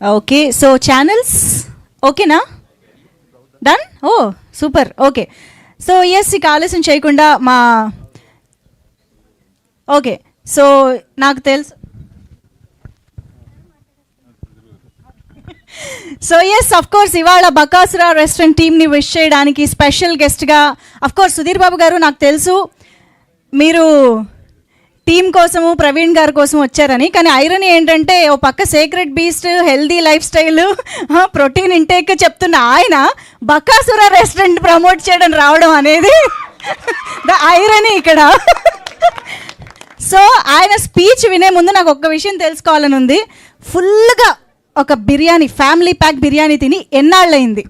Okay, so channels ఓకేనా? Done? ఓ super. Okay, so yes, ఇక ఆలస్యం చేయకుండా ఓకే, సో నాకు తెలుసు. సో ఎస్, అఫ్ కోర్స్ ఇవాళ బకాసురా రెస్టారెంట్ టీమ్ని విష్ చేయడానికి స్పెషల్ గెస్ట్గా అఫ్ కోర్స్ సుధీర్ బాబు గారు, నాకు తెలుసు మీరు టీం కోసము ప్రవీణ్ గారి కోసం వచ్చారని. కానీ ఐరనీ ఏంటంటే, ఓ పక్క secret beast, healthy life style, protein intake చెప్తున్న ఆయన బకాసురా రెస్టారెంట్ ప్రమోట్ చేయడం రావడం అనేది ద ఐరనీ ఇక్కడ. సో ఆయన స్పీచ్ వినే ముందు నాకు ఒక్క విషయం తెలుసుకోవాలని ఉంది. ఫుల్గా ఒక బిర్యానీ, ఫ్యామిలీ ప్యాక్ బిర్యానీ తిని ఎన్నాళ్ళయింది?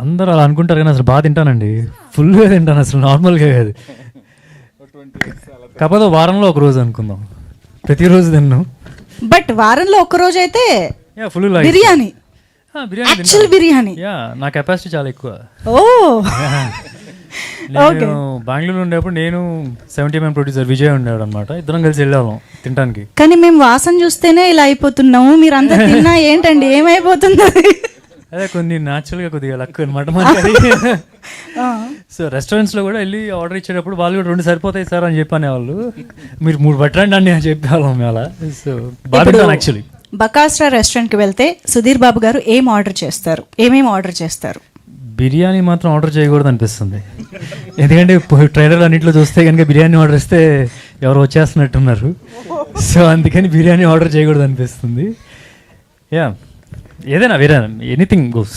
అందరూ అలా అనుకుంటారు కానీ అసలు బాగా తింటానండి, ఫుల్గా తింటాను, అసలు నార్మల్గా కాదు. కాకపోతే వారంలో ఒక రోజు అనుకుందాం, ప్రతిరోజు తిన్ను. బట్ వారంలో ఒక రోజు అయితే ఫుల్ బిర్యానీ, యాక్చువల్ బిర్యానీ. నా కెపాసిటీ చాలా ఎక్కువ. ఓ నేను బెంగళూరు ఉండేప్పుడు నేను 70mm ప్రొడ్యూసర్ విజయ్ ఉండేవాడు అనమాట, ఇద్దరం కలిసి వెళ్ళాము తినడానికి. కానీ మేము వాసన చూస్తేనే ఇలా అయిపోతున్నాము, మీరు అంతా తిన్నా ఏంటండి, ఏమైపోతుంది? అదే కొన్ని న్యాచురల్గా కొద్దిగా లక్ అనమాట మనకి. సో రెస్టారెంట్స్లో కూడా వెళ్ళి ఆర్డర్ ఇచ్చేటప్పుడు వాళ్ళు కూడా 2 సరిపోతాయి సార్ అని చెప్పనే వాళ్ళు, మీరు 3 పట్టండి అని చెప్పేవాళ్ళం అలా. సో బాగా యాక్చువల్లీ బకాసురా రెస్టారెంట్కి వెళ్తే సుధీర్ బాబు గారు ఏమేమి ఆర్డర్ చేస్తారు? బిర్యానీ మాత్రం ఆర్డర్ చేయకూడదు అనిపిస్తుంది, ఎందుకంటే ట్రైలర్ అన్నింటిలో చూస్తే కనుక బిర్యానీ ఆర్డర్ ఇస్తే ఎవరు వచ్చేస్తున్నట్టున్నారు. సో అందుకని బిర్యానీ ఆర్డర్ చేయకూడదు అనిపిస్తుంది. ఏదైనా వేరే ఎనీథింగ్ గోస్,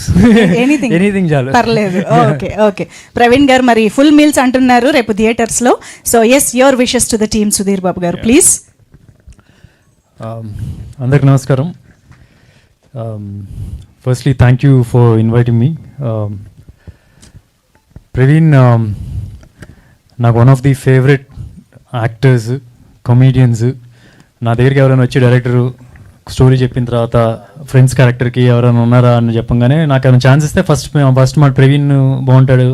ఎనీథింగ్ చాలు, పర్లేదు. ఓకే ఓకే, ప్రవీణ్ గారు మరి ఫుల్ మీల్స్ అంటున్నారు రేపు థియేటర్స్లో. So yes, your wishes to the team Sudheer Babu garu please. అందరికి నమస్కారం. Firstly thank you for inviting me. Praveen నాకు one of the favourite actors, comedians. నా దగ్గరికి ఎవరైనా వచ్చి డైరెక్టరు స్టోరీ చెప్పిన తర్వాత ఫ్రెండ్స్ క్యారెక్టర్కి ఎవరైనా ఉన్నారా అని చెప్పంగానే నాకు ఏమైనా ఛాన్స్ ఇస్తే ఫస్ట్ మా ప్రవీణ్ బాగుంటాడు